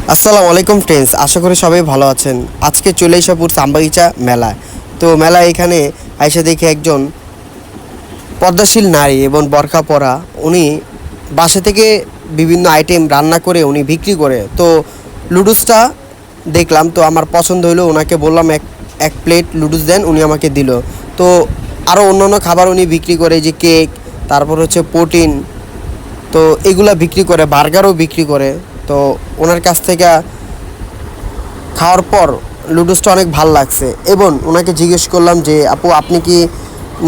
আসসালামু আলাইকুম ফ্রেন্ডস, আশা করি সবাই ভালো আছেন। আজকে চলে এসাপুর চামবাগিচা মেলায়। তো মেলায় এখানে আইসা দেখে একজন পদ্মাশীল নারী এবং বোরকা পরা উনি বাসা থেকে বিভিন্ন আইটেম রান্না করে উনি বিক্রি করে। তো লুডুসটা দেখলাম, তো আমার পছন্দ হলো, ওনাকে বললাম এক এক প্লেট লুডুস দেন, উনি আমাকে দিল। তো আরও অন্যান্য খাবার উনি বিক্রি করে, যে কেক, তারপর হচ্ছে প্রোটিন, তো এগুলা বিক্রি করে, বার্গারও বিক্রি করে। তো ওনার কাছ থেকে খাওয়ার পর লুডুসটা অনেক ভাল লাগছে এবং ওনাকে জিজ্ঞেস করলাম যে আপু, আপনি কি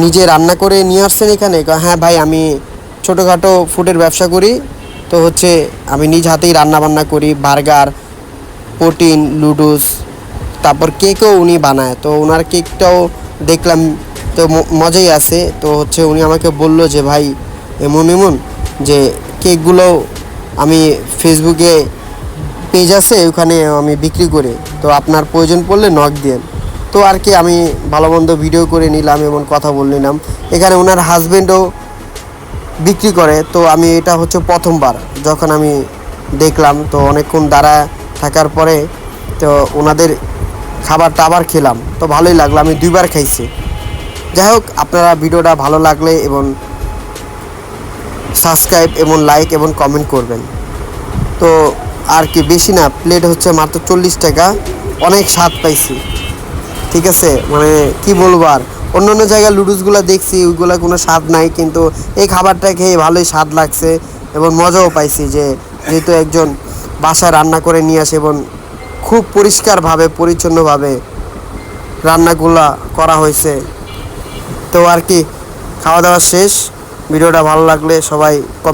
নিজে রান্না করে নিয়ে আসছেন এখানে? হ্যাঁ ভাই, আমি ছোটোখাটো ফুডের ব্যবসা করি। তো হচ্ছে আমি নিজ হাতেই রান্না বান্না করি, বার্গার, প্রোটিন, লুডুস, তারপর কেকও উনি বানায়। তো ওনার কেকটাও দেখলাম, তো মজাই আছে। তো হচ্ছে উনি আমাকে বলল যে ভাই, এমন এমন যে কেকগুলো আমি ফেসবুকে পেজ আছে, ওখানে আমি বিক্রি করি, তো আপনার প্রয়োজন পড়লে নক দিয়েন। তো আর কি, আমি ভালো মন্দ ভিডিও করে নিলাম এবং কথা বলে নিলাম। এখানে ওনার হাজব্যান্ডও বিক্রি করে। তো আমি এটা হচ্ছে প্রথমবার যখন আমি দেখলাম, তো অনেকক্ষণ দাঁড়া থাকার পরে তো ওনাদের খাবারটা আবার খেলাম, তো ভালোই লাগলো, আমি দুইবার খাইছি। যাই হোক, আপনারা ভিডিওটা ভালো লাগলে এবং সাবস্ক্রাইব এবং লাইক এবং কমেন্ট করবেন। তো আর কি, বেশি না, প্লেট হচ্ছে মাত্র 40 টাকা, অনেক স্বাদ পাইছি। ঠিক আছে, মানে কি বলবো আর, অন্য অন্য জায়গায় লুডুসগুলো দেখছি, ওইগুলো কোনো স্বাদ নাই, কিন্তু এই খাবারটা খেয়ে ভালোই স্বাদ লাগছে এবং মজাও পাইছি, যে যেহেতু একজন বাসায় রান্না করে নিয়ে আসে এবং খুব পরিষ্কারভাবে পরিচ্ছন্নভাবে রান্নাগুলা করা হয়েছে। তো আর কি, খাওয়া দাওয়া শেষ। ভিডিওটা ভালো লাগলে সবাই কমেন্ট